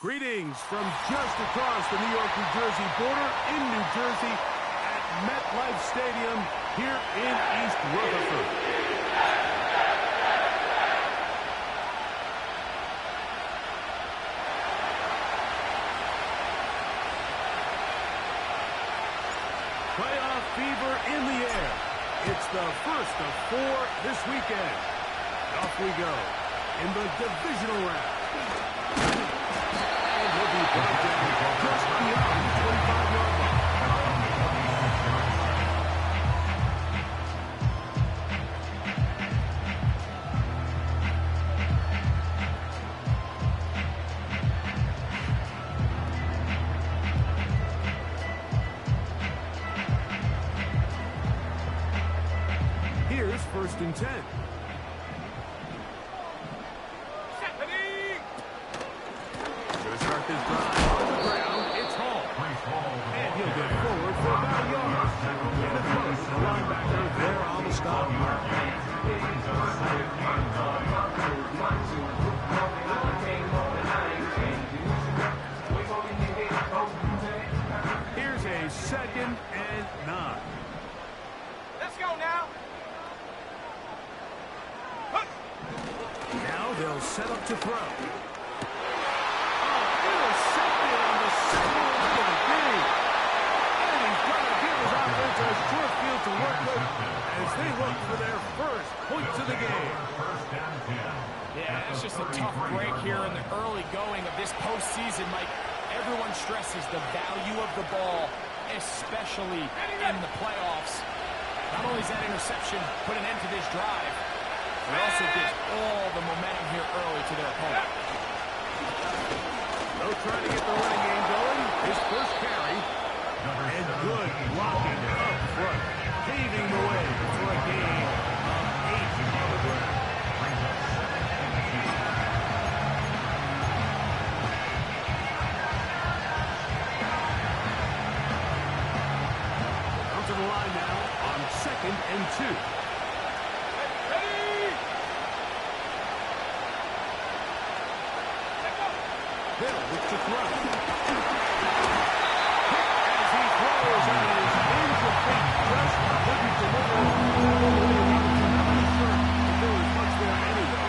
Greetings from just across the New York-New Jersey border in New Jersey at MetLife Stadium here in East Rutherford. Playoff fever in the air. It's the first of 4 this weekend. Off we go in the divisional round. And he'll be brought down just beyond the 25-yard line. Here's 1st and 10. Here's a 2nd and 9. Let's go now. Now they'll set up to throw. Intercepted on the second one of the game. And he's got to give his offense a short field to work with as they look for their first points of the game. Yeah, it's just a tough break here in the early going of this postseason, Mike. Everyone stresses the value of the ball, especially in the playoffs. Not only does that interception put an end to this drive, it also gives all the momentum here early to their opponent. They'll try to get the running game going. His first carry. And good blocking up front, paving the way for a gain of 8 on the ground. Down to the line now on 2nd and 2. They'll look to throw. As he throws and is incomplete, just couldn't deliver. I'm not sure if there was much there anyway.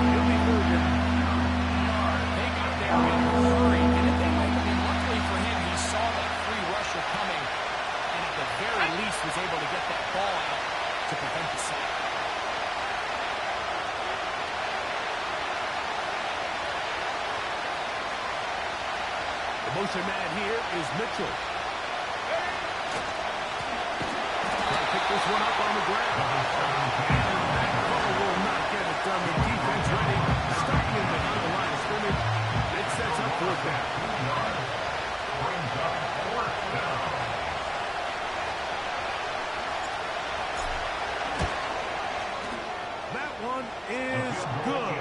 He'll be third down. They got there in a hurry, and if they might have been luckily for him, he saw that free rusher coming, and at the very least was able to get that ball out to prevent the sack. The motion man here is Mitchell. Trying to pick this one up on the ground. That ball will not get it done. The defense ready. Stopping him behind the line of scrimmage. It sets up 4th down. That one is good.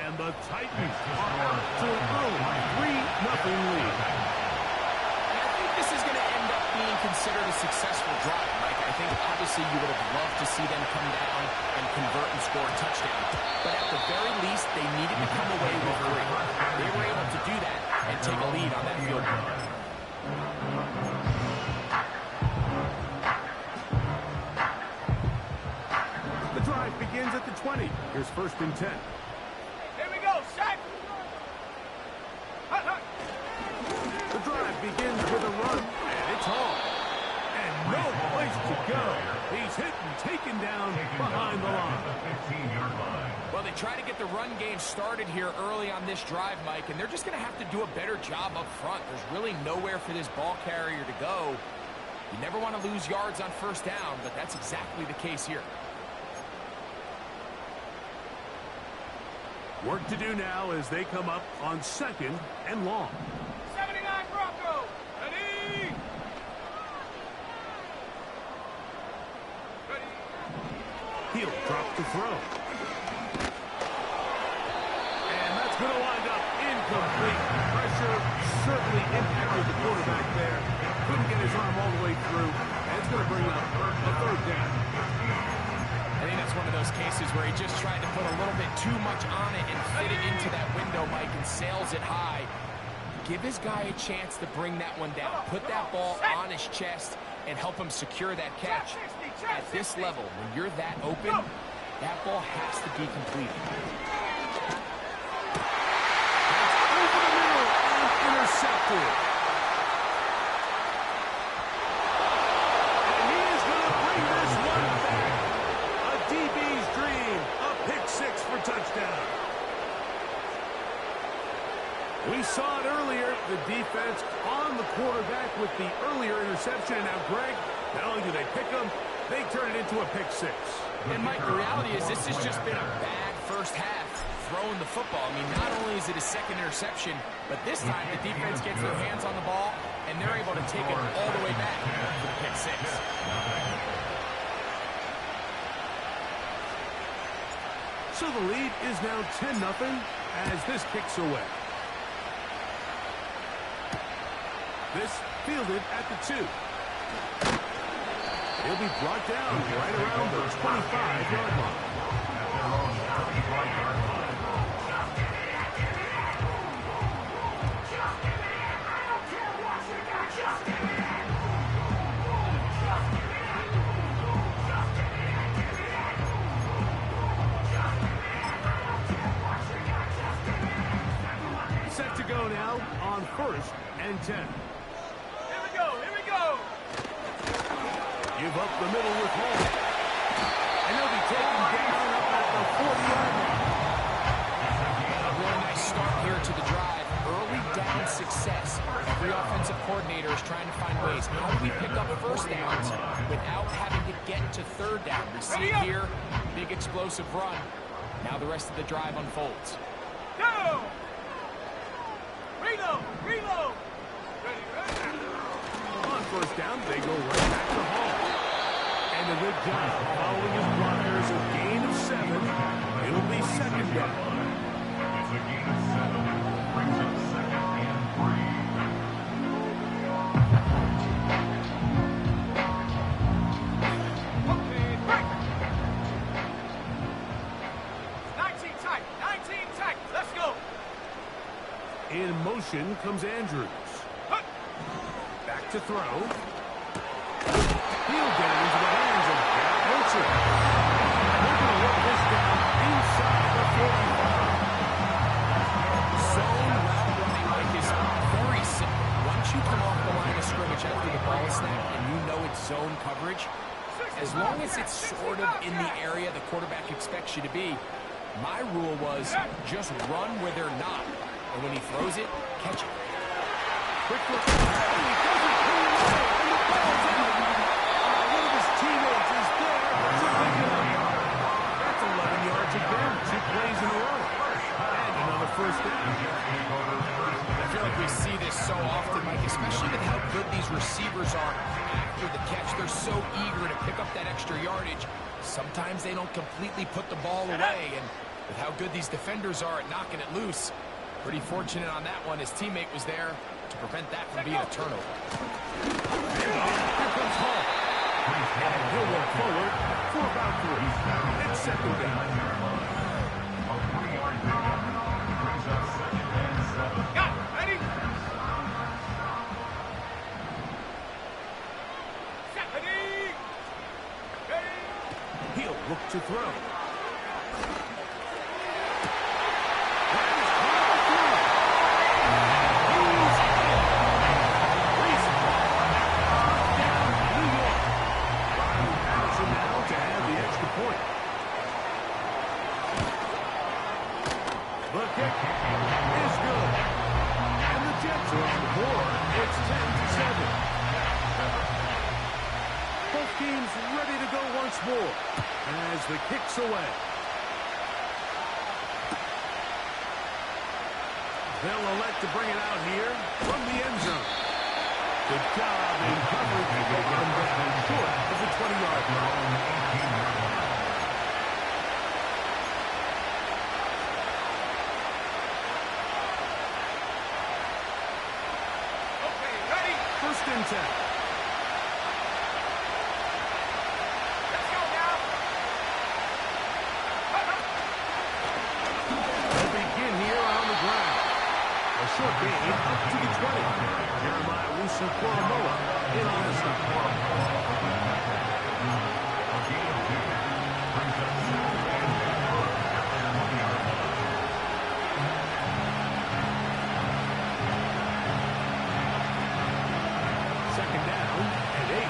And the Titans are up to an early 3-0 lead. And I think this is going to end up being considered a successful drive, Mike. I think obviously you would have loved to see them come down and convert and score a touchdown. But at the very least, they needed to come away with 3. They were able to do that and take a lead on that field goal. The drive begins at the 20. Here's 1st and 10. Here we go, set! The drive begins with a run, and it's home. And no place to go. He's hit and taken down behind the line. Well, they try to get the run game started here early on this drive, Mike, and they're just going to have to do a better job up front. There's really nowhere for this ball carrier to go. You never want to lose yards on 1st down, but that's exactly the case here. Work to do now as they come up on 2nd and long. 79 Bronco, ready? He'll drop to throw. And that's going to wind up incomplete. Pressure certainly impacted the quarterback there. Couldn't get his arm all the way through. And it's going to bring up a 3rd down. I think that's one of those cases where he just tried to put a little bit too much on it and fit it into that window, Mike. drills it high. Give his guy a chance to bring that one down. Put that ball on his chest and help him secure that catch. At this level, when you're that open, that ball has to be completed. Over the middle and intercepted. And he is going to bring this one back. A DB's dream. A pick six for touchdown. We saw it earlier, the defense on the quarterback with the earlier interception. And now, Greg, not only do they pick them, they turn it into a pick six. And, Mike, the reality is this has just been a bad first half throwing the football. I mean, not only is it a second interception, but this time the defense gets their hands on the ball, and they're able to take it all the way back for the pick six. So the lead is now 10-0 as this kicks away. This fielded at the 2. He'll be brought down right around the 25-yard line. Set to go now on 1st and 10. Give up the middle with Hall. And he'll be taken down up at the 40-yard line. A really nice start here to the drive. Early down success. Every offensive coordinator is trying to find ways. How do we pick up first downs without having to get to third down? We see it here. Big explosive run. Now the rest of the drive unfolds. Go! Reload! Reload! Ready, ready. On first down, they go right back to Hall. And a good job following his blockers. A gain of 7. It'll be second down. It's a gain of 7. Brings up 2nd and 3. Okay, break! 19 tight! 19 tight! Let's go! In motion comes Andrews. Back to throw. He'll get it into the hands of Garrett Wilson. They're going to work this down inside the 45. Zone route running, Mike, is very simple. Once you come off the line of scrimmage after the ball is snapped and you know it's zone coverage, as long as it's sort of in the area the quarterback expects you to be, my rule was just run where they're not. And when he throws it, catch it. Quick look. He doesn't pull it away, and the ball's out. One of his teammates is there to pick it up. That's 11 yards again. 2 plays in a row. And another first down. I feel like we see this so often, Mike, especially with how good these receivers are after the catch. They're so eager to pick up that extra yardage. Sometimes they don't completely put the ball away, and with how good these defenders are at knocking it loose, pretty fortunate on that one. His teammate was there to prevent that from being a turnover. Here comes Hall. And he'll walk forward for about 3. It's second down. A 3-yard pickup brings up 2nd and 7. Got it! Ready? Set! Ready! Ready! He'll look to throw. The kick is good. And the Jets are on the board. It's 10-7. Both teams ready to go once more as the kick's away. They'll elect to bring it out here from the end zone. Good job in coverage to get them down short of the 20-yard line. First and 10. Let's go now! They'll begin here on the ground. still a gain up to the 20. Jeremiah Wusu-Koromoa in on the stop. Second down and 8.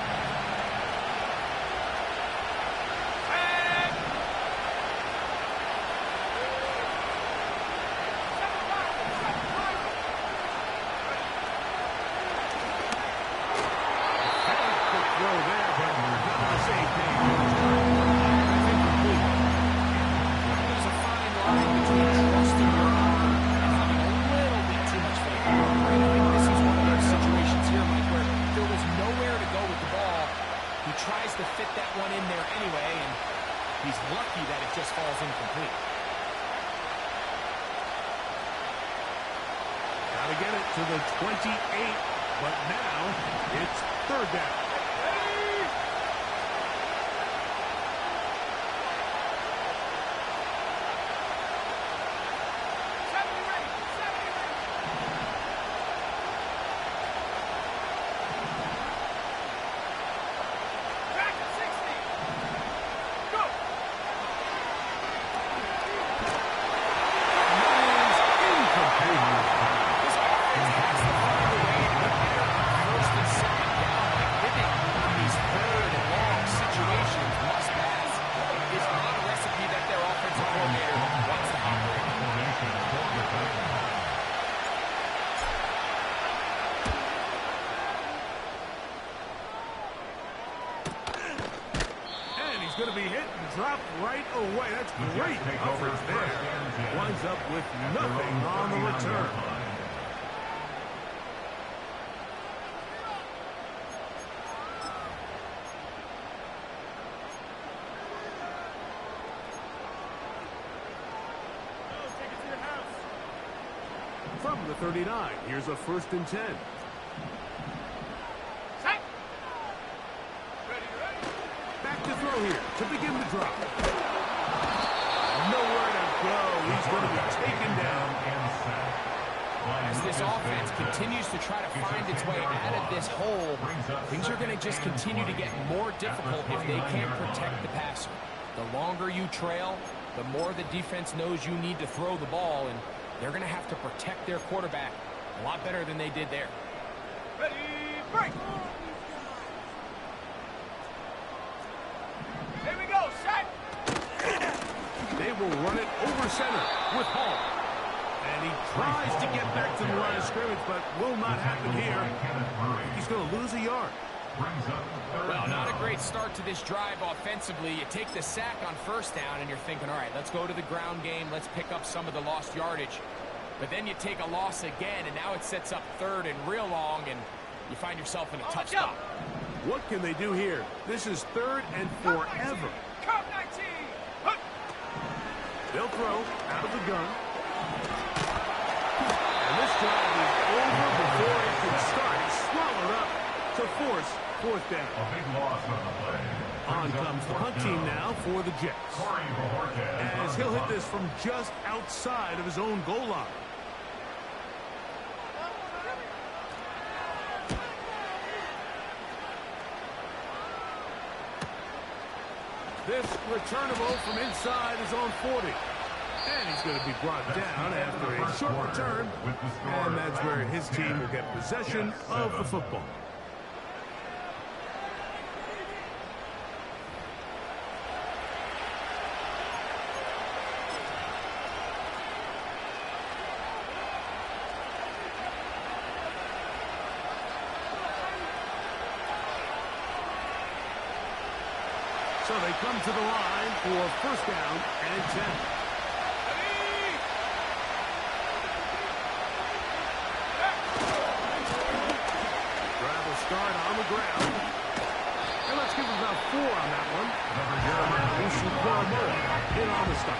Tries to fit that one in there anyway, and he's lucky that it just falls incomplete. Got to get it to the 28, but now it's third down. Going to be hit and dropped right away. That's great coverage there. Winds up with nothing on the return. Take it to your house. From the 39, here's a 1st and 10. Here to begin the drop. Nowhere to go. He's going to be taken down. As this offense continues to try to find its way out of this hole, things are going to just continue to get more difficult if they can't protect the passer. The longer you trail, the more the defense knows you need to throw the ball, and they're going to have to protect their quarterback a lot better than they did there. Ready, break! Here we go, set! They will run it over center with Hall. And he tries to get back to the line of scrimmage, but will not happen here. He's going to lose a yard. Well, not a great start to this drive offensively. You take the sack on 1st down, and you're thinking, all right, let's go to the ground game. Let's pick up some of the lost yardage. But then you take a loss again, and now it sets up 3rd and real long, and you find yourself in a tough spot. What can they do here? This is 3rd and forever. Come 19! They'll throw out of the gun. And this drive is over before it can start. It's swallowed up to force 4th down. A big loss on the play. On comes the punt team now for the Jets. As he'll hit this from just outside of his own goal line. This returnable from inside is on 40. And he's going to be brought down after a short return. And that's where his team will get possession of the football. So they come to the line for 1st down and 10. Drive will start on the ground. And let's give him about 4 on that one. Jeremiah Wusu-Koromoa in on the stop.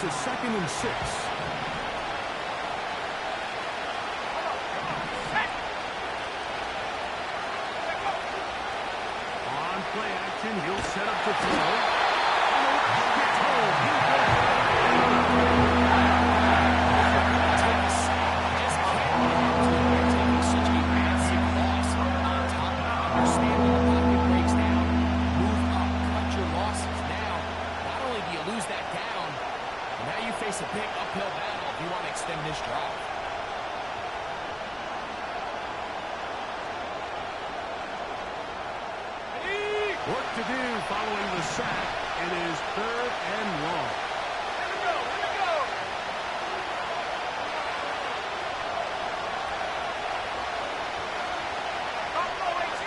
It's a 2nd and 6. On play action, he'll set up to throw. Gets home. Taking such a massive loss on top of understanding the pocket breaks down. Move up, cut your losses. Now, not only do you lose that down, now you face a big uphill battle if you want to extend this drive. Work to do following the sack. It is 3rd and long. Here we go, here we go. Buffalo 18.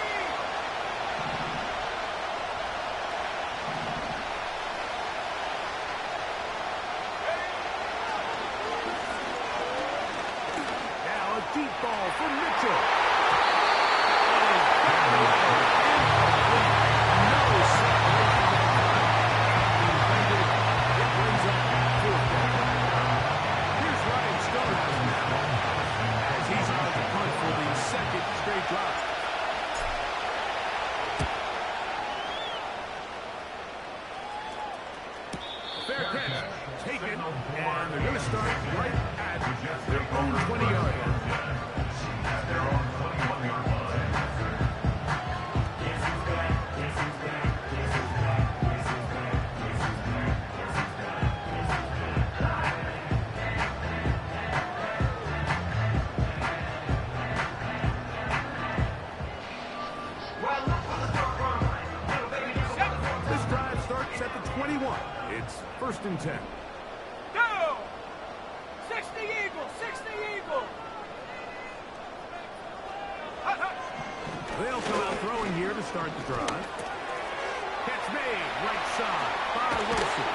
Now a deep ball for Mitchell. Fair catch, taken, and they're going to start right at their own 20-yard line. At their own 21-yard line. This drive starts at the 21. It's 1st and 10. Go! 60 Eagles, 60 Eagles. Hut, hut. They'll come out throwing here to start the drive. Catch made, right side by Wilson.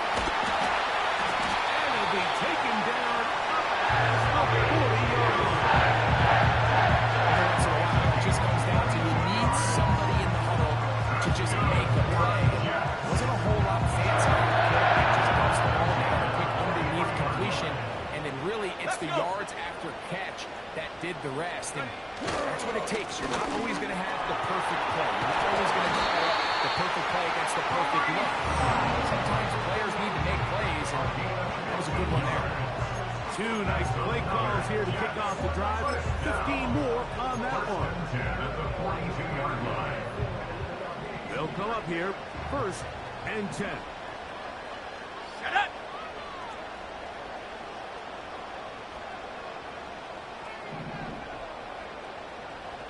And he'll be taken down up at the 40-yard line. Every once in a while, it just comes down to you need somebody in the huddle to just make a play. Wasn't a whole lot fancy. Just bumps the ball down, a quick underneath completion, and then really it's the yards after catch that did the rest. And that's what it takes. You're not always going to have the perfect play. You're not always going to dial up the perfect play against the perfect look. Sometimes players need to make plays, and that was a good one there. 2 nice play calls here to kick off the drive. 15 more on that one. At the 42-yard line. They'll come up here, 1st and 10. Shut up.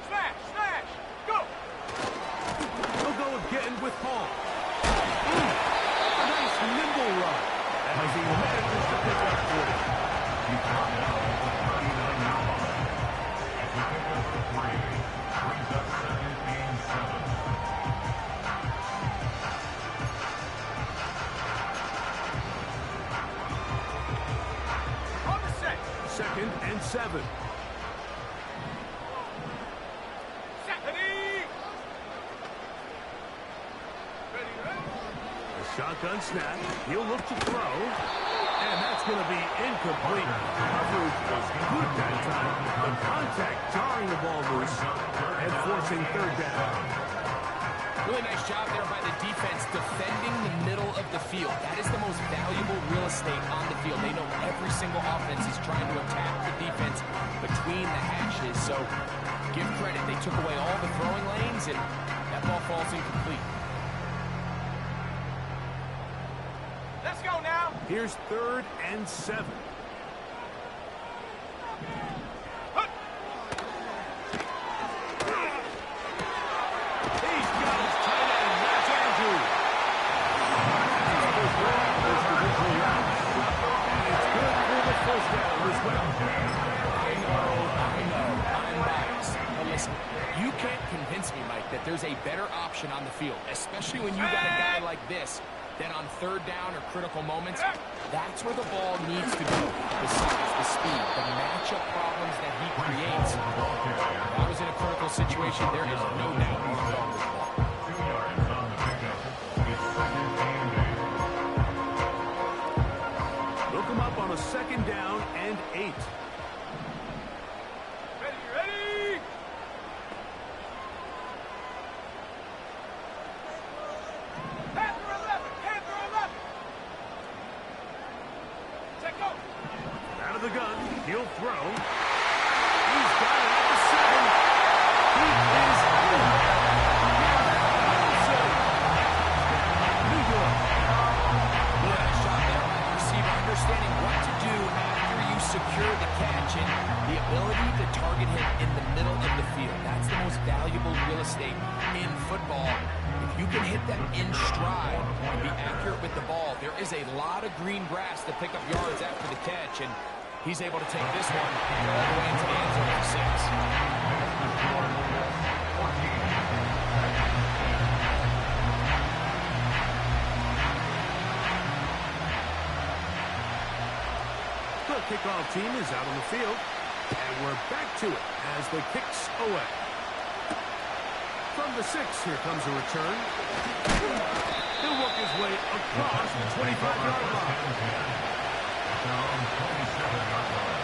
Smash, smash. Go. They'll go again with Paul. A nice nimble run as he manages to pick up 3. He's got now at the 39-yard line. As he picks up the 3, brings up 2nd and 7. On the set. 2nd and 7. Ready. Ready, ready. A shotgun snap. He'll look to throw. And that's going to be incomplete. Coverage was good that time. The contact jarring the ball loose and forcing 3rd down. Really nice job there by the defense defending the middle of the field. That is the most valuable real estate on the field. They know every single offense is trying to attack the defense between the hashes. So give credit. They took away all the throwing lanes, and that ball falls incomplete. Let's go now. Here's 3rd and 7. Hut. He's got his tight end, Matt Andrews. And it's good for the 1st down as well. I know, I'm biased. But listen, you can't convince me, Mike, that there's a better option on the field, especially when you got a guy like this. Then on 3rd down or critical moments, that's where the ball needs to go. The size, the speed, the matchup problems that he creates. If I was in a critical situation, there is no doubt he's throwing this ball. 2 yards on the pickup. It's 2nd and 8. They'll He'll throw. He's got it at the 7. He is in. New York. Yeah, shot there by the receiver, understanding what to do after you secure the catch, and the ability to target him in the middle of the field. That's the most valuable real estate in football. If you can hit them in stride and be accurate with the ball, there is a lot of green grass to pick up yards after the catch, and he's able to take this one all the way into the end zone for 6. The kickoff team is out on the field, and we're back to it as the kicks away. From the 6, here comes a return. He'll work his way across the 25-yard line. Down 27-yard line.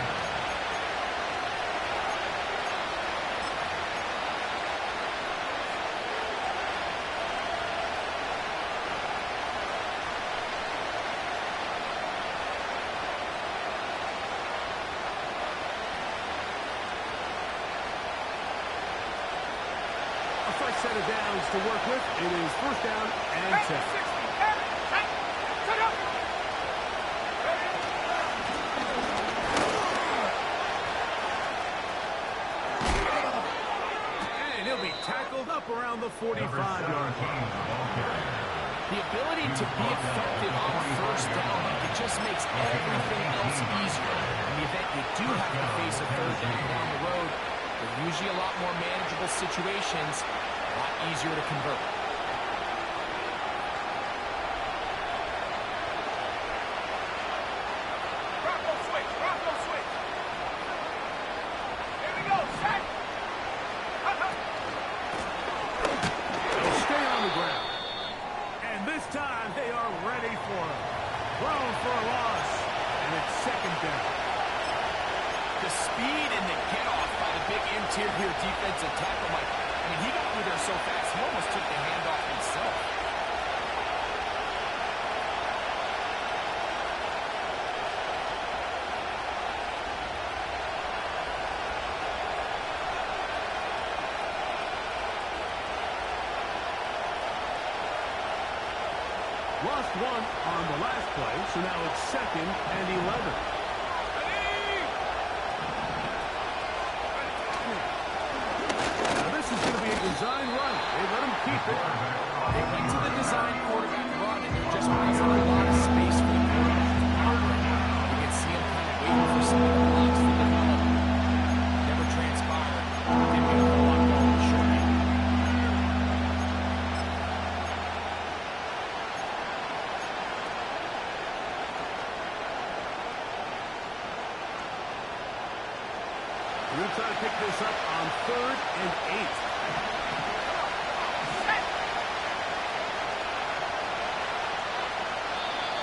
First set of downs to work with. It is first down and 10. And he'll be tackled up around the 45-yard line. The ability to be effective on first down, it just makes everything else easier. In the event you do have to face a third down the road, they're usually a lot more manageable situations, a lot easier to convert. Bronco switch, Bronco switch. Here we go, set. They'll stay on the ground. And this time they are ready for it. Thrown for a loss. And it's second down. The speed and the get-off by the big interior defensive tackle, Mike. I mean, he got through there so fast, he almost took the handoff himself. Lost one on the last play, so now it's second and 11. Now this is going to be a design run. They let him keep it. They went to the design quarterback run, and there just wasn't a lot of space for the quarterback to operate. You can see him kind of waiting for some of the blocks to develop. Never transpired. Didn't get a whole lot going in the short game. We're going to try to pick this up on 3rd and 8.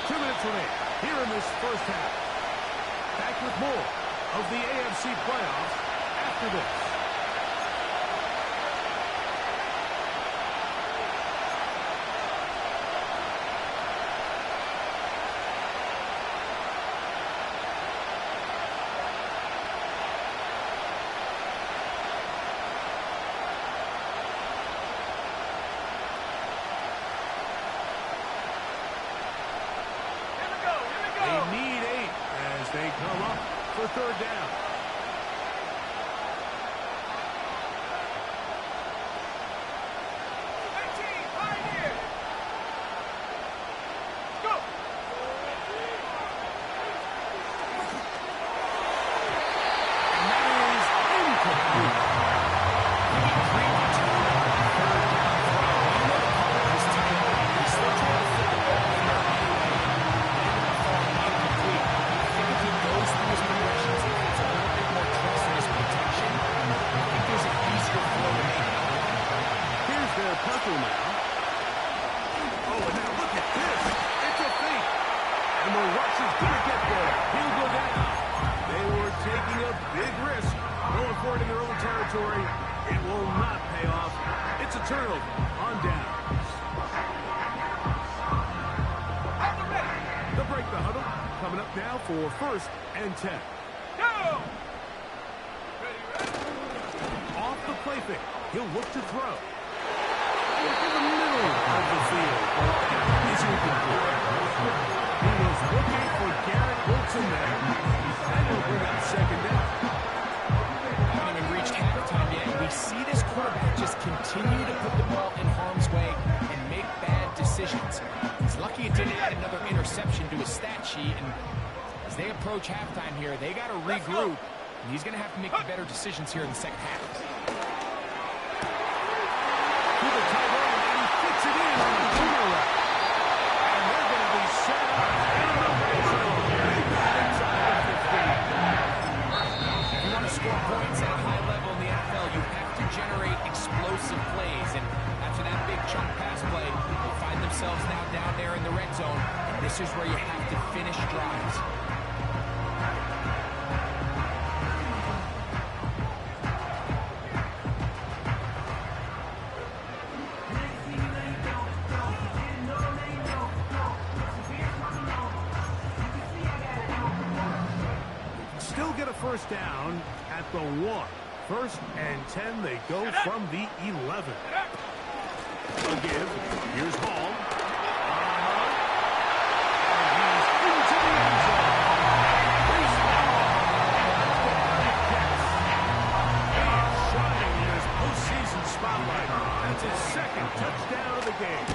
Two minutes remain here in this first half. Back with more of the AFC playoffs after this. They need 8 as they come up for third down. And that is incomplete. He's still trying to fit the ball in there anyway. Ended up falling incomplete. I think if he goes through his progressions and gets a little bit more trust in his protection, I think there's an easier flow to make. Here's their punter now. Oh, and now look at this. It's a fake. And the rush is going to get there. He'll go down. They were taking a big risk. Going for it in their own territory. It will not pay off. It's a turnover on downs. They'll break the huddle. Coming up now for 1st and 10. Go! Off the play fake. He'll look to throw. In the middle of the field. That is incomplete. He was looking for Garrett Wilson there. And he'll bring up second down. Haven't even reached halftime yet. We see this quarterback just continue to put the ball in harm's way and make bad decisions. He's lucky it didn't add another interception to his stat sheet. And as they approach halftime here, they got to regroup. And he's going to have to make the better decisions here in the second half. To the tight end, and he fits it in on the corner route. And they're going to be set up in the red zone. Inside the 15. If you want to score points at a high level in the NFL, you have to generate explosive plays. And after that big chunk pass play, they find themselves now down there in the red zone. And this is where you have to finish drives. Still get a first down at the 1. First and 10, they go from the 11. A give. Here's Hall. And he's into the end zone. He's shining in his postseason spotlight. That's his second touchdown of the game.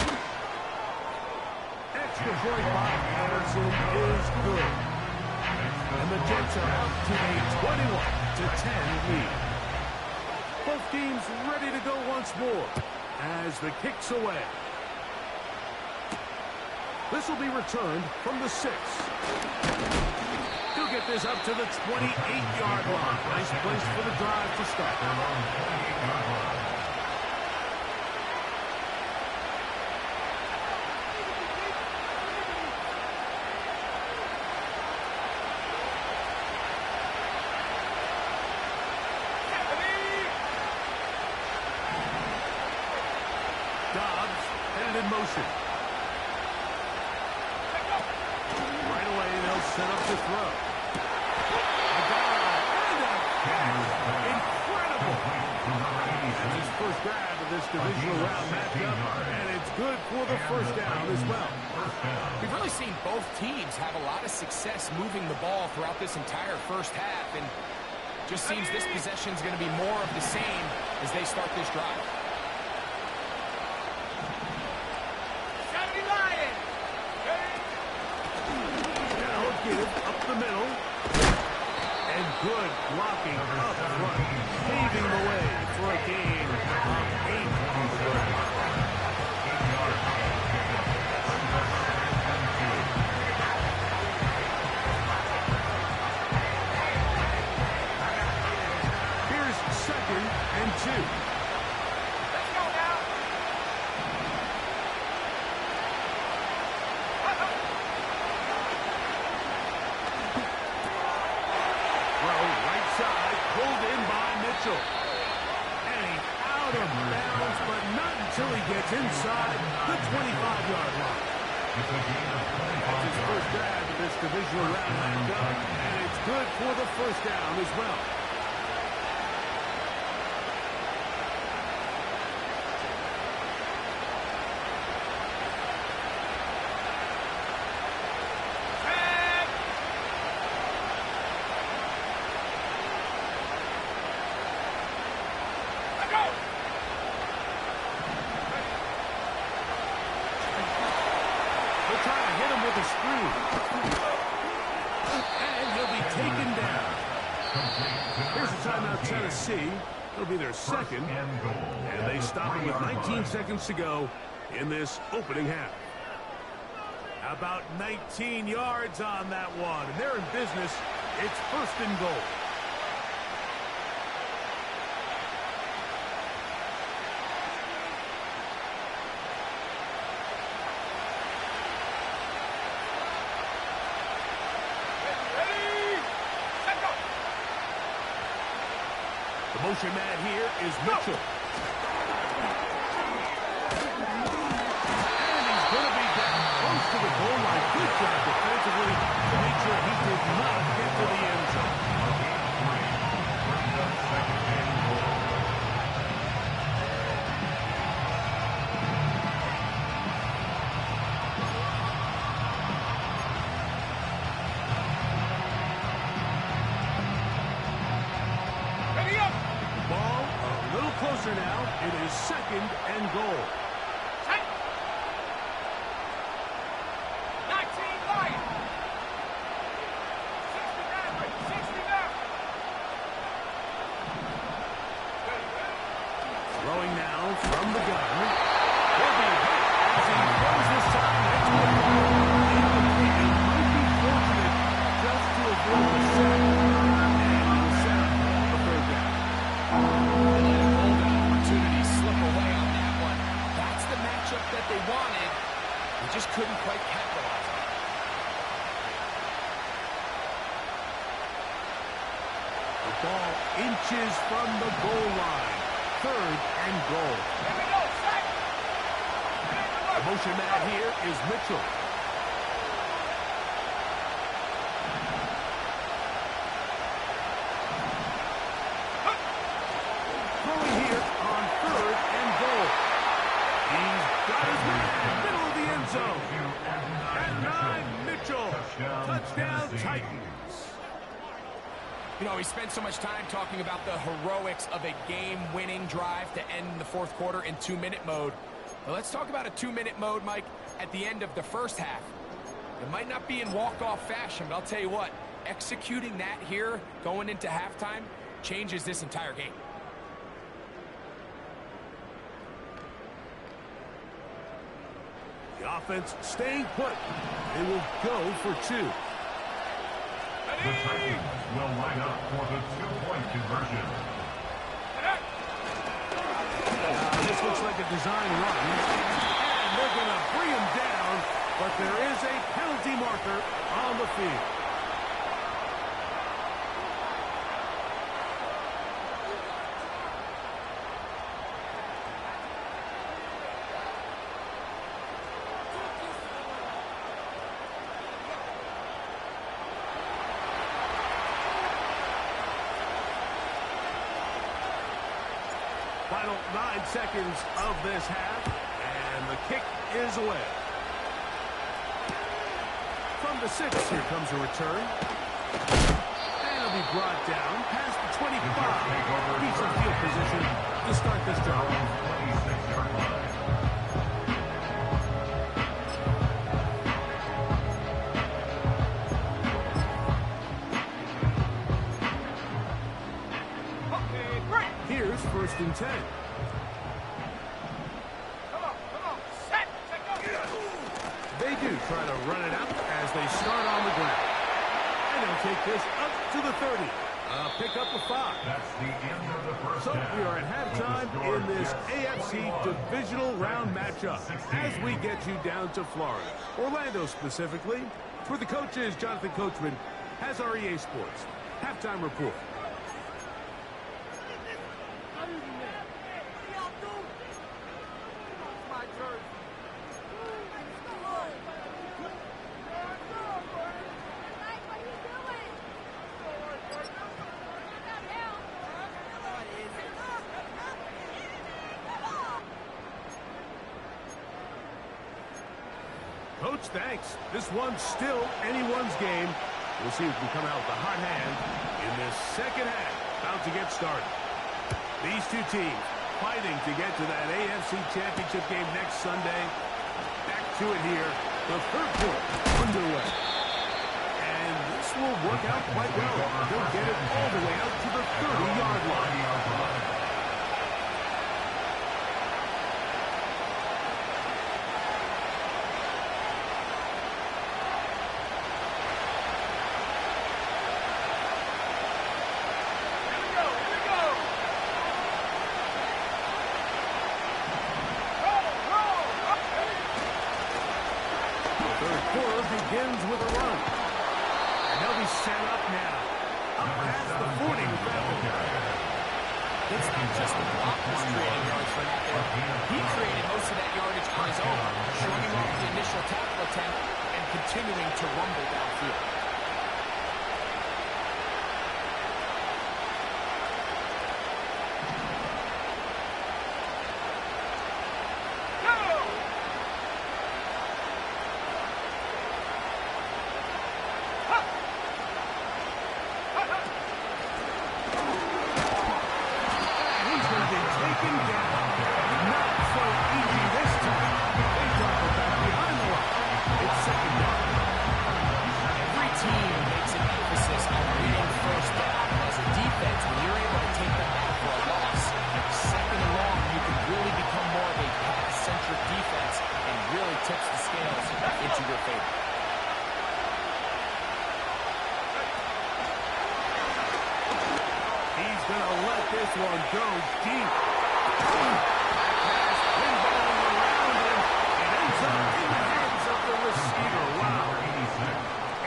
Extra point by Anderson is good. And the Jets are out to a 21-10 lead. Both teams ready to go once more as the kick's away. This will be returned from the 6. He'll get this up to the 28-yard line. Nice place for the drive to start. In motion. Right away, they'll set up to throw. Incredible. That's his first grab of this divisional round matchup, and it's good for the first down as well. We've really seen both teams have a lot of success moving the ball throughout this entire first half, and just seems this possession is going to be more of the same as they start this drive. Up the middle. And good blocking up front. Paving the way for a gain of 8. Here's second and 2. And he's out of bounds, but not until he gets inside the 25-yard line. That's his first grab of this divisional round matchup, and it's good for the first down as well. Here's a timeout, Tennessee. It'll be their second, and they stop it with 19 seconds to go in this opening half. About 19 yards on that one, and they're in business. It's first and goal. The motion man here is Mitchell. And he's going to be down close to the goal line. Good job defensively to make sure he did not get to the end zone. pressure now. It is 2nd and goal. Take. 19 Lions. 60 down, 60 down. Throwing now from the gun. He'll be hit as he throws this time into the ball. Incomplete. Might be fortunate just to avoid the sack. And the set up on the 3rd down. They let a golden opportunity slip away on that one. That's the matchup that they wanted. They just couldn't quite capitalize on it. The ball inches from the goal line. 3rd and goal. Here we go, sack. The motion man here is Mitchell. Throwing here on 3rd and goal. He's got his man, middle of the end zone. At 9, Mitchell. Touchdown, Titans. You know, we spent so much time talking about the heroics of a game-winning drive to end the 4th quarter in 2-minute mode. Now let's talk about a 2-minute mode, Mike, at the end of the 1st half. It might not be in walk-off fashion, but I'll tell you what, executing that here going into halftime changes this entire game. The offense staying put. They will go for 2. The Titans will line up for the 2-point conversion. This looks like a design run. And they're going to bring him down, but there is a penalty marker on the field. Final 9 seconds of this half, and the kick is away. From the 6, here comes a return. And it'll be brought down past the 25. Decent field position to start this drive. 26-yard line. Okay, break. Here's 1st and 10. Come on, set, go. They do try to run it out as they start on the ground. And they'll take this up to the 30. Pick up a 5. That's the end of the 1st So half. we are at halftime in this AFC divisional round matchup as we get you down to Florida, Orlando specifically, where the coach is Jonathan Coachman has our EA Sports halftime report. My jersey. Coach, thanks. This one's still anyone's game. We'll see who can come out with a hot hand in this 2nd half. About to get started. These two teams fighting to get to that AFC Championship game next Sunday. Back to it here. The 3rd quarter underway. And this will work out quite well. They'll get it all the way out to the 30-yard line. Begins with a run. And they'll be set up now. Up past the 40. It's not just the block that's creating yards for that there. He created most of that yardage on his own, shrugging off the initial tackle attempt and continuing to rumble downfield. second down. Every team makes an emphasis on winning first down. As a defense, when you're able to take them back for a loss, second and long, you can really become more of a pass-centric defense and really tips the scales into your favor. He's going to let this one go deep. Pass pinballing around him. It ends up in the hands of the receiver. Wow.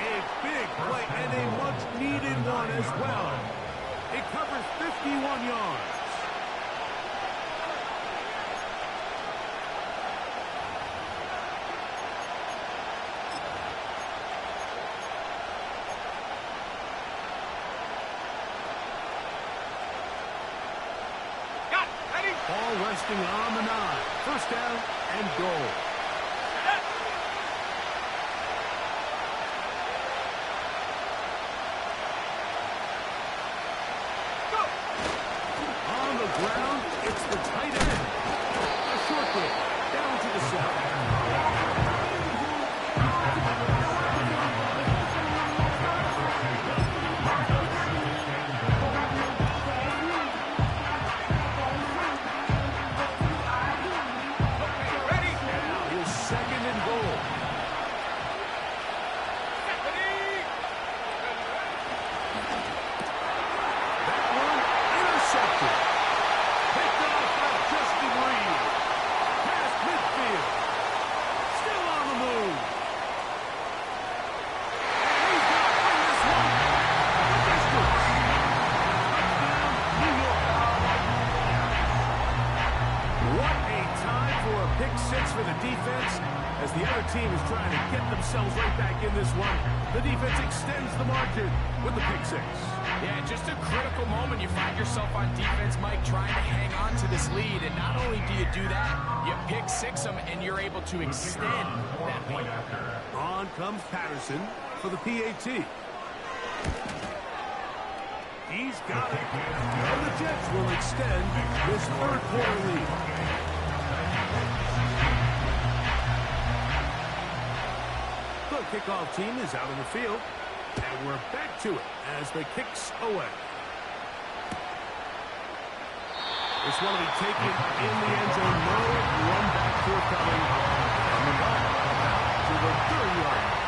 A big play and a much-needed one as well. It covers 51 yards. Ball resting on the 9. First down and goal. On the ground, it's the tight end. A short kick down to the 7. Second and goal. That one intercepted. Picked off by Justin Reed. Past midfield. Still on the move. And he's going to bring this one the distance. Touchdown, New York. What a time for a pick six for the defense. As the other team is trying to get themselves right back in this one, the defense extends the margin with the pick six. Yeah, just a critical moment. You find yourself on defense, Mike, trying to hang on to this lead. And not only do you do that, you pick six them, and you're able to extend that lead. On comes Patterson for the PAT. He's got it. And the Jets will extend this third quarter lead. The kickoff team is out on the field, and we're back to it as the kicks away. This one will be taken in the end zone. No run back forthcoming. And the ball out to the 30-yard line.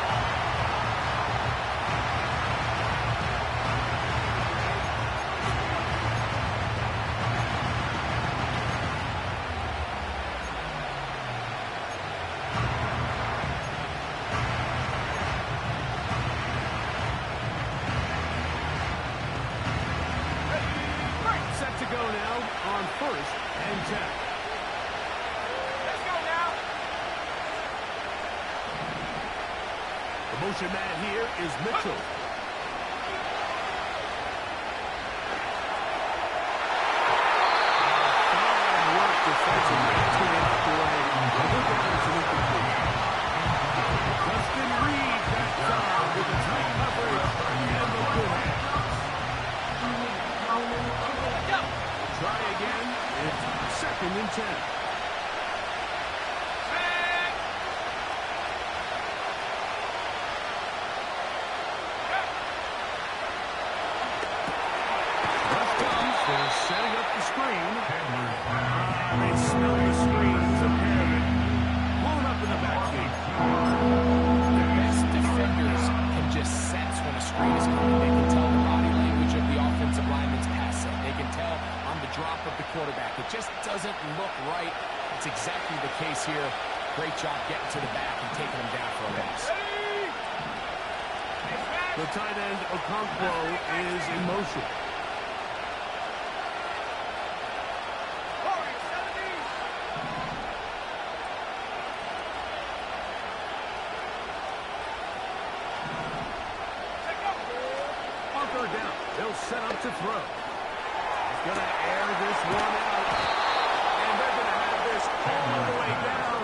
First and 10. Let's go now. The motion man here is Mitchell. Fine work defensively. It's going to knock away. I think that was an incomplete. Justin Reed that time with the tight coverage and the good hands. Try again. It's second and 10. Left comes. They're setting up the screen. They smell the screen. It's a pair of it. Blown up in the backfield. The best defenders can just sense when a screen is coming. They can tell the body language of the offensive lineman's pass set. They can tell on the drop of the quarterback. It just doesn't look right. It's exactly the case here. Great job getting to the back and taking him down for a loss. The tight end, Okonkwo, is in motion. Bunker down. They'll set up to throw. He's going to air this one out. And they're going to have this all the way down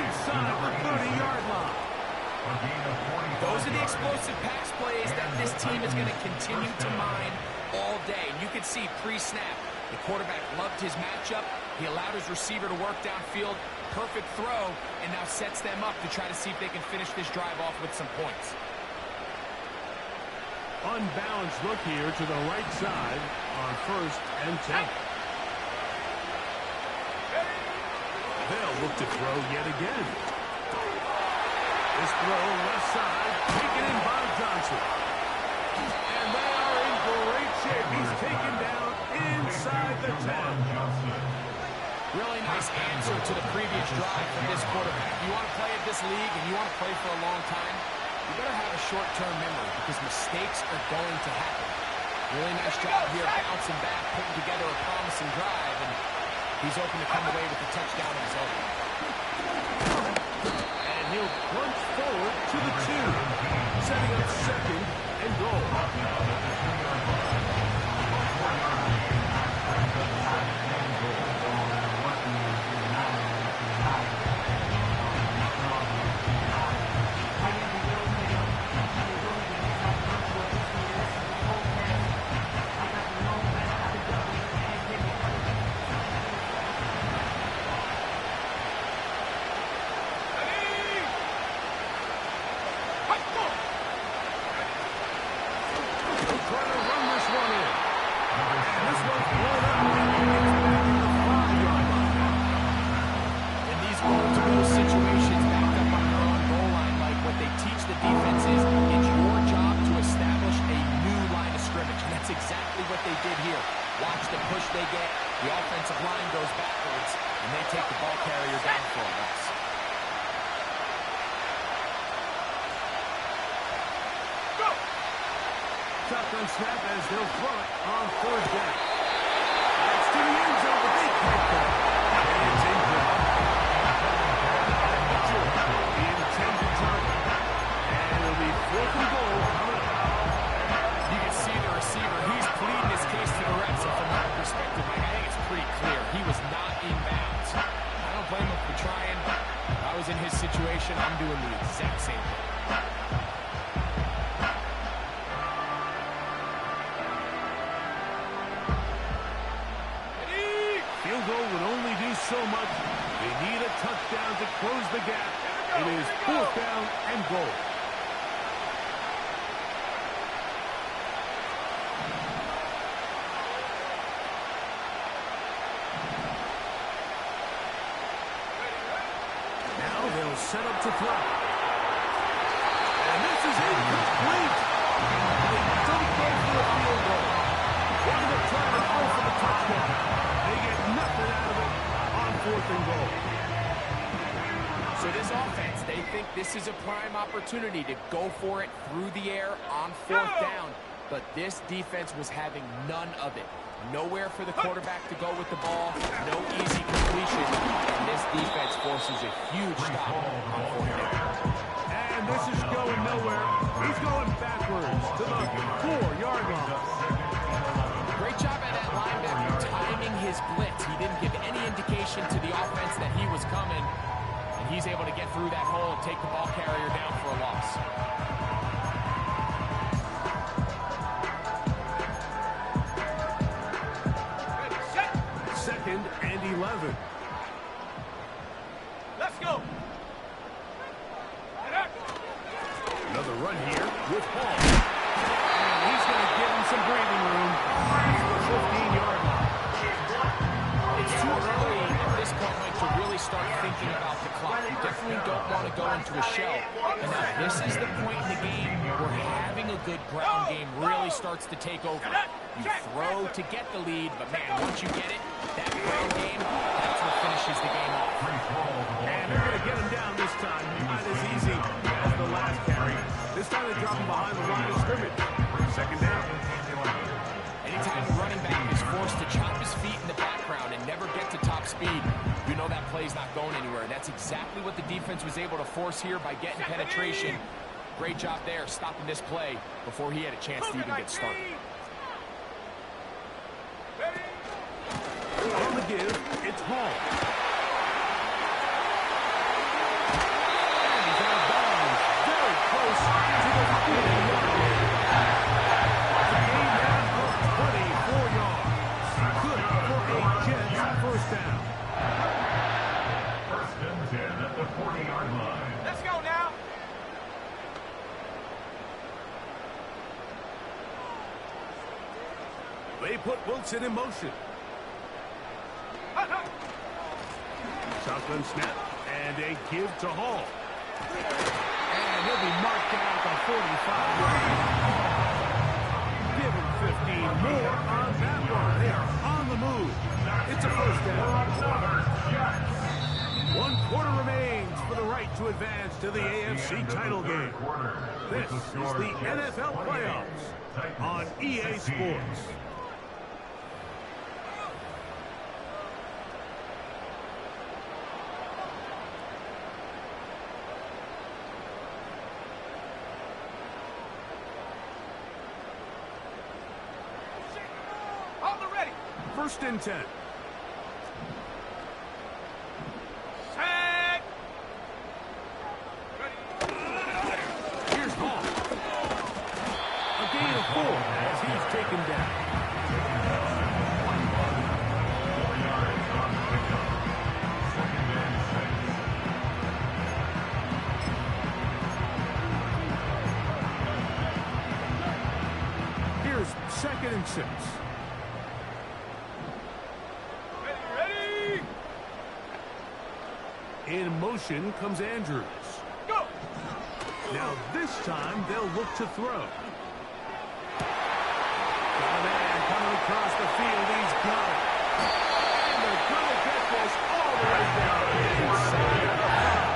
inside the 30-yard line. Those are the explosive pass plays that this team is going to continue to mine all day. And you can see pre-snap, The quarterback loved his matchup. He allowed his receiver to work downfield. Perfect throw, and now sets them up to try to see if they can finish this drive off with some points. Unbalanced look here to the right side on 1st and 10. They'll look to throw yet again. This throw left side, taken in by Johnson. And they are in great shape. He's taken down inside the 10. Really nice answer to the previous drive from this quarterback. You want to play at this league and you want to play for a long time, you better have a short-term memory because mistakes are going to happen. Really nice job here bouncing back, putting together a promising drive, and he's open to come away with the touchdown of his own. And he'll plunge forward to the 2, setting up 2nd and goal. Shotgun snap as they'll throw it on 3rd down. That's to the end zone, but they can't go. And it's incomplete. The intended target. And it'll be 4th and goal coming up. You can see the receiver. He's pleading his case to the refs, and from my perspective, I think it's pretty clear. He was not in bounds. I don't blame him for trying. If I was in his situation, I'm doing the exact same thing. So much. They need a touchdown to close the gap. It is 4th down and goal. Now they'll set up to throw. And this is incomplete. They don't go for a field goal. One to try to go for the touchdown. They get nothing out of it. 4th and goal. So this offense, they think this is a prime opportunity to go for it through the air on 4th down. But this defense was having none of it. Nowhere for the quarterback to go with the ball. No easy completion. And this defense forces a huge stop on 4th down. And this is going nowhere. He's going backwards to the 4-yard line. Great job at that linebacker timing his blitz. He didn't give any indication to the offense that he was coming, and he's able to get through that hole and take the ball carrier down for a loss. Second and 11. Let's go. Another run here with Paul. And he's going to give him some breathing room. 15-yard line. It's too early at this point, Mike, to really start thinking about the clock. You definitely don't want to go into a shell. And now this is the point in the game where having a good ground game really starts to take over. You throw to get the lead, but man, once you get it, that ground game, that's what finishes the game off. And they're going to get him down this time. Not as easy as the last carry. This time they drop him behind the line of scrimmage. 2nd down. Anytime the running back is forced to chop his feet in the background and never get to top speed, you know that play's not going anywhere. That's exactly what the defense was able to force here by getting penetration. Great job there, stopping this play before he had a chance to even get started. On the give, it's Hall. And he's out of bounds. Very close to the 40-yard line. The game now of 24 yards. Good They put Wilson in motion. Shotgun snap and a give to Hall. And he'll be marked down at the 45. Give him 15 more on that one. They are on the move. It's a first down. 1 quarter remains for the right to advance to the AFC title game. This is the NFL playoffs on EA Sports. On the ready. First and 10. Set. Ready. Here's Hall. A gain of 4 as he's taken down. 4 yards on the pickup. Second and 6. Here's second and 6. Ready. In motion comes Andrews. Go. Now this time they'll look to throw. Got a man coming across the field. He's got it. And they're going to get this all the way down inside the 5.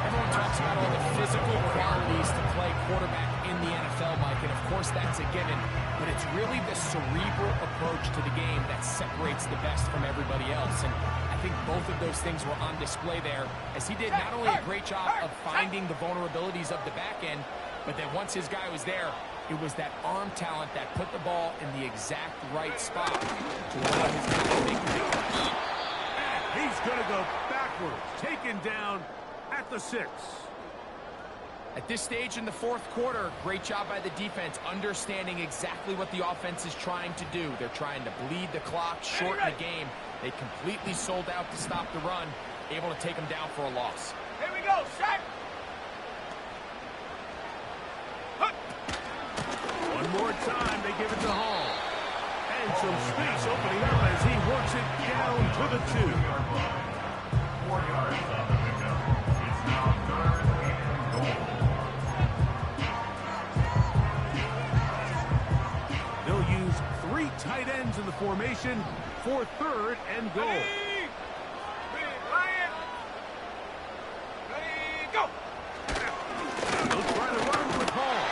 Everyone talks about all the physical qualities to play quarterback in the NFL, Mike, and of course that's a given, but it's really the cerebral approach to the game that separates the best from everybody else, and I think both of those things were on display there, as he did not only a great job of finding the vulnerabilities of the back end, but then once his guy was there, it was that arm talent that put the ball in the exact right spot to allow his guy to make the difference. He's going to go backwards, taken down at the 6. At this stage in the fourth quarter, great job by the defense, understanding exactly what the offense is trying to do. They're trying to bleed the clock, shorten the game. They completely sold out to stop the run, able to take them down for a loss. Here we go. Set. One more time, they give it to Hall. And some space opening up as he works it down to the 2. 4 yards on the pickup. It's now 3rd and goal. They'll use 3 tight ends in the formation for 3rd and goal. Ready. Lion. Ready. Go. They'll try to run with Hall.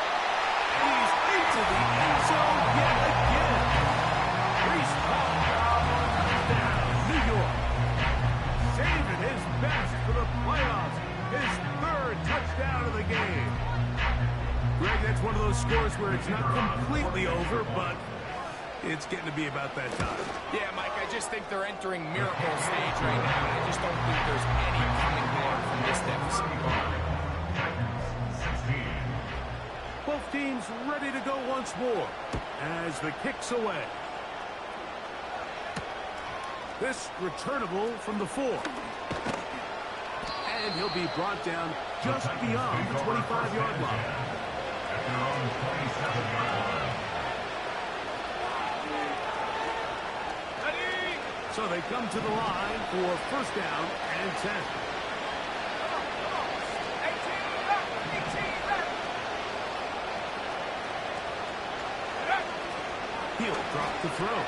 And he's into the end zone yet again. Reese Hall. Touchdown, New York. Saving his best for the playoffs. His 3rd touchdown of the game. Greg, that's one of those scores where it's not completely over, but it's getting to be about that time. Yeah, Mike, I just think they're entering miracle stage right now, and I just don't think there's any coming back from this deficit. 16. Both teams ready to go once more as the kick's away. This returnable from the 4. And he'll be brought down just beyond the 25-yard line. At their own 27-yard line. Ready. So they come to the line for first down and 10. 18 left. 18 left. He'll drop the throw.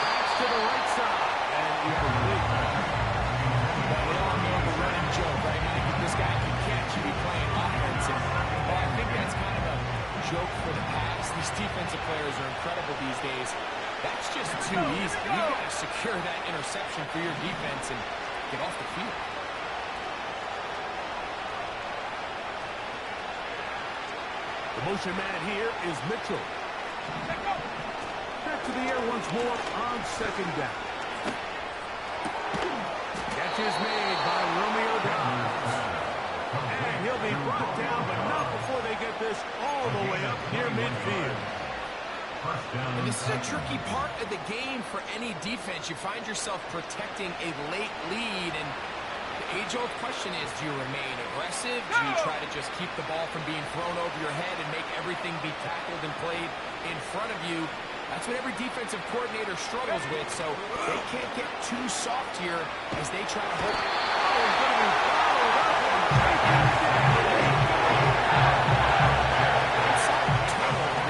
That's to the right side. And incomplete. We all know the running joke, right, Mike? If this guy can catch, he'll be playing offensive. Well, I think that's kind of a joke for the past. These defensive players are incredible these days. That's just too easy. You've got to secure that interception for your defense and get off the field. The motion man here is Mitchell. Back to the air once more on second down. Catch is made by Romeo Dobbs. And he'll be brought down, but not before they get this all the way up near midfield. And this is a tricky part of the game for any defense. You find yourself protecting a late lead, and the age age-old question is, do you remain aggressive? Do you try to just keep the ball from being thrown over your head and make everything be tackled and played in front of you? That's what every defensive coordinator struggles with, so they can't get too soft here as they try to hold.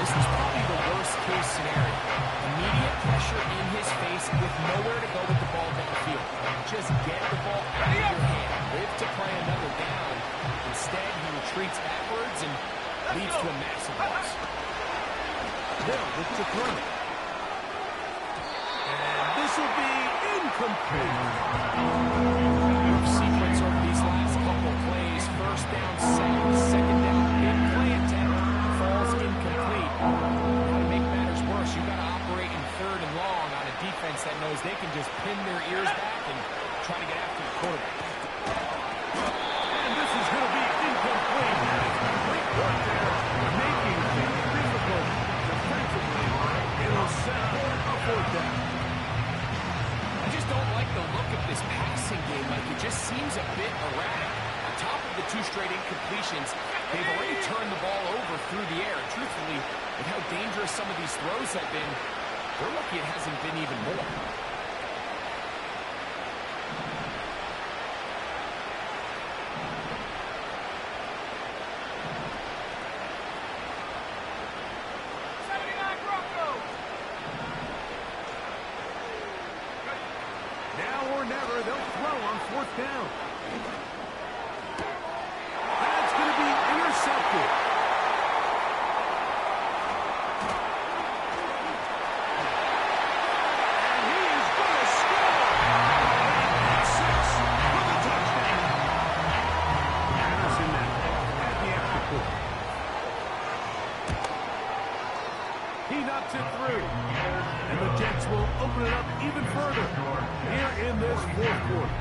This was probably the worst-case scenario. Immediate pressure in his face with nowhere to go with the ball downfield. Just get the ball out of your hand. Live to play another down. Instead, he retreats backwards and leads to a massive loss. They'll look to throw. And this will be incomplete. Rough sequence over these last couple plays. First down, second down, big play attempt. Falls incomplete. Now to make matters worse, you've got to operate in third and long on a defense that knows they can just pin their ears back and try to get after the quarterback. And this is going to be incomplete. Great work there, making things difficult defensively. It'll set up a fourth down. I just don't like the look of this passing game. Like, it just seems a bit erratic. On top of the 2 straight incompletions, they've already turned the ball over through the air. Truthfully, with how dangerous some of these throws have been, we're lucky it hasn't been even more. Now or never, they'll throw on fourth down. That's going to be intercepted. And he is going to score. 6 for the touchdown. Anderson now at the aftercourt. He knocks it through. And the Jets will open it up even further here in this fourth quarter.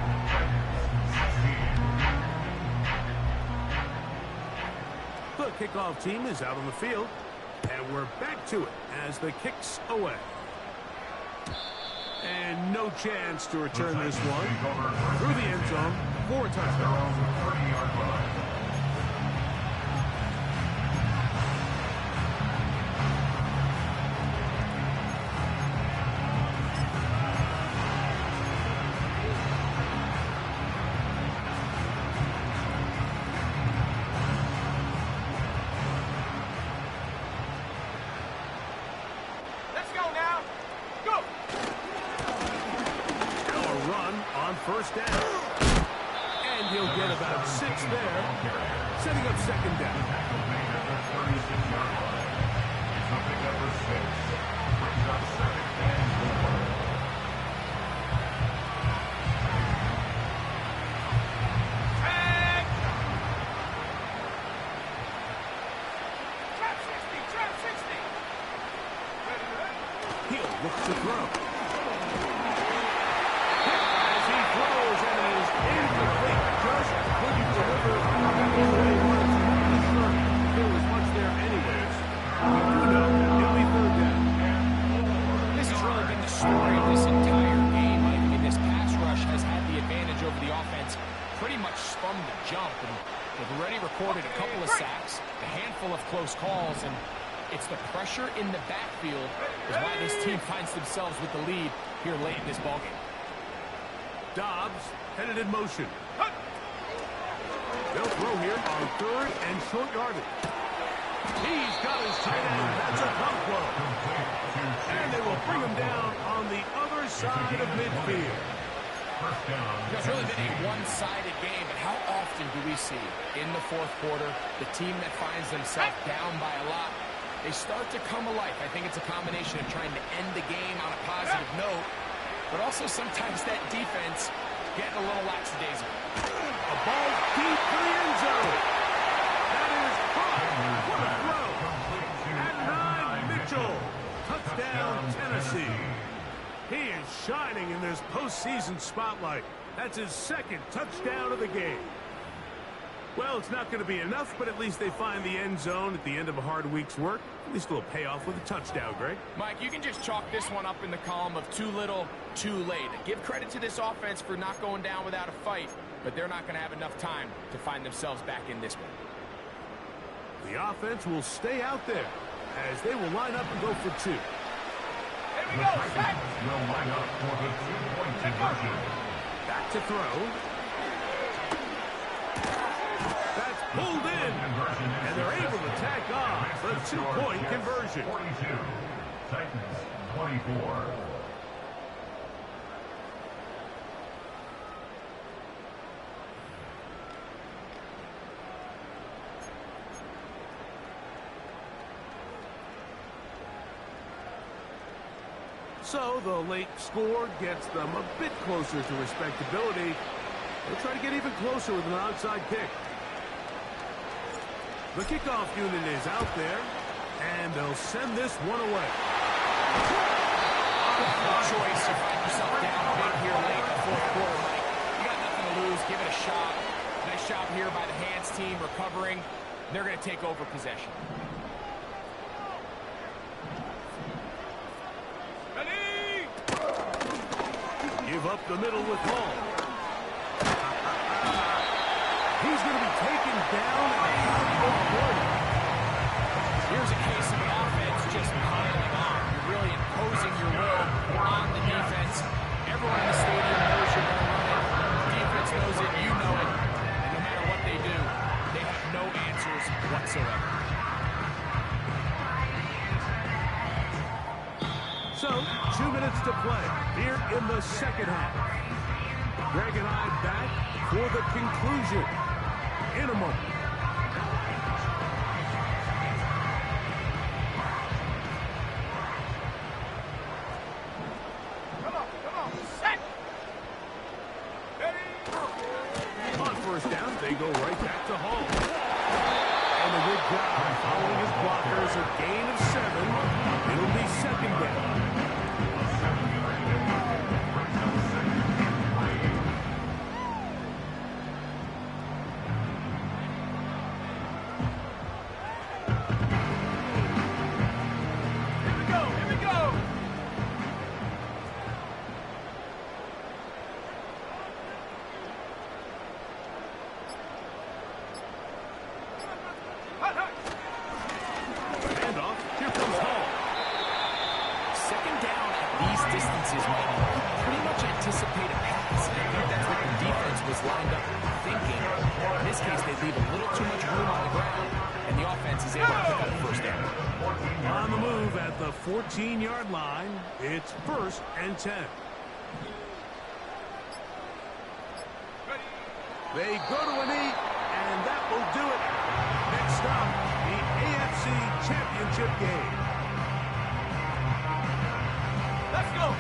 The kickoff team is out on the field, and we're back to it as the kick's away. And no chance to return this one through the end zone for a touchdown. 30-yard line. First down. And he'll get about 6 there, setting up second down. He'll look to throw. Pretty much spun the jump, and they've already recorded a couple of sacks, a handful of close calls, and it's the pressure in the backfield is why this team finds themselves with the lead here late in this ballgame. Dobbs headed in motion. They'll throw here on third and short yardage. He's got his tight end. That's a tough blow. And they will bring him down on the other side of midfield. It's really been a one-sided game, but how often do we see in the fourth quarter the team that finds themselves down by a lot, they start to come alive. I think it's a combination of trying to end the game on a positive note, but also sometimes that defense getting a little lackadaisical. A ball deep to the end zone. That is caught. What a throw. At 9, Mitchell. Touchdown, Tennessee. He is shining in this postseason spotlight. That's his second touchdown of the game. Well, it's not going to be enough, but at least they find the end zone at the end of a hard week's work. At least a little payoff with a touchdown, Greg. Mike, you can just chalk this one up in the column of too little, too late. Give credit to this offense for not going down without a fight. but they're not going to have enough time to find themselves back in this one. The offense will stay out there as they will line up and go for two. Here we go, set! Will line up for the two-point conversion. Back to throw. That's pulled in. And they're able to tack on the two-point conversion. 42. Titans 24. So the late score gets them a bit closer to respectability. They'll try to get even closer with an onside kick. The kickoff unit is out there, and they'll send this one away. No choice. You find yourself down big here late in the fourth quarter, Mike. You got nothing to lose. Give it a shot. Nice job here by the hands team recovering. They're going to take over possession. Ready! Give up the middle with Hall. He's going to be taken down and Here's a case of an offense just piling on. You're really imposing your will on the defense. Everyone in the stadium knows you're going to run it. The defense knows it. You know it. And no matter what they do, they have no answers whatsoever. So, 2 minutes to play here in the second half. Greg and I back for the conclusion in a moment. Come on, set! Ready! On first down, they go right back to Hall. And a good job following his blockers, a gain of 7. It'll be second down. Here we go! Hut, hut! Handoff, here comes Hall. Second down at these distances, Mike, pretty much anticipate a pass. And I think that's what the defense was lined up thinking. In this case, they leave a little too much room on the ground, and the offense is able to pick up first down. On the move at the 14-yard line, it's 1st and 10. Ready! They go to a knee, and that will do it. Next up, the AFC Championship game. Let's go!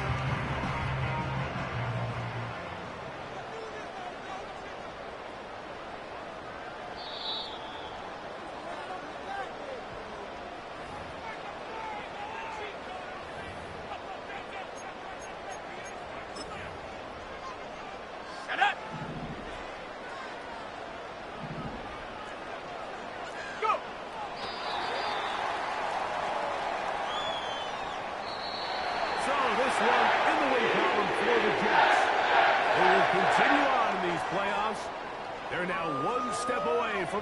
Set it! Go! So this one in the win column for the Jets. They will continue on in these playoffs. They're now one step away from